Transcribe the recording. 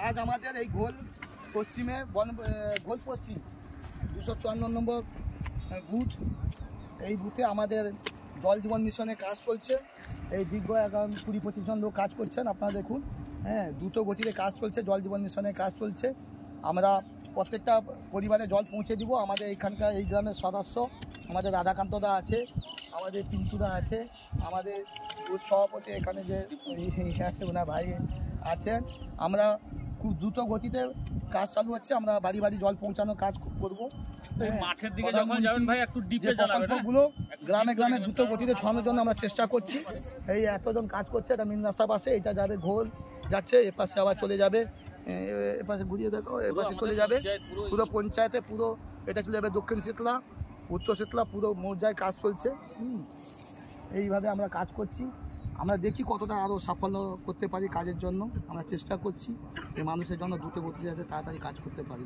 আজ আমাদের এই ঘোল পশ্চিমে ঘোল পশ্চিম 254 নম্বর বুথ, এই বুথে আমাদের জল জীবন মিশনে কাজ চলছে। এই দীর্ঘ 20-25 জন লোক কাজ করছেন, আপনারা দেখুন। হ্যাঁ, দ্রুত গতিতে কাজ চলছে, জল জীবন মিশনের কাজ চলছে। আমরা প্রত্যেকটা পরিবারে জল পৌঁছে দিব। আমাদের এইখানকার এই গ্রামের সদস্য আমাদের রাধাকান্তদা আছে, আমাদের পিন্টুদা আছে, আমাদের সভাপতি এখানে যে আছে ওনার ভাই আছেন। আমরা খুব দ্রুত গতিতে কাজ চালু হচ্ছে, আমরা বাড়ি বাড়ি জল পৌঁছানোর কাজ করবো। মাঠের দিকে যখন যাবেন ভাই একটু ডিপে চালাবেন। প্রকল্পগুলো গ্রামে গ্রামে দ্রুত গতিতে ছড়ানোর জন্য আমরা চেষ্টা করছি। এই এতজন কাজ করছে, এটা মেন রাস্তা পাশে, এটা যাবে ঘোল যাচ্ছে, এ পাশে আবার চলে যাবে, এ পাশে ঘুরিয়ে দেখো, এ পাশে চলে যাবে পুরো পঞ্চায়েতে, পুরো এটা চলে যাবে দক্ষিণ শীতলা, উত্তর শীতলা, পুরো মৌজায় কাজ চলছে। এইভাবে আমরা কাজ করছি। আমরা দেখি কতটা আরও সাফল্য করতে পারি কাজের জন্য। আমরা চেষ্টা করছি যে মানুষের জন্য দ্রুত গতিতে যাতে তাড়াতাড়ি কাজ করতে পারি।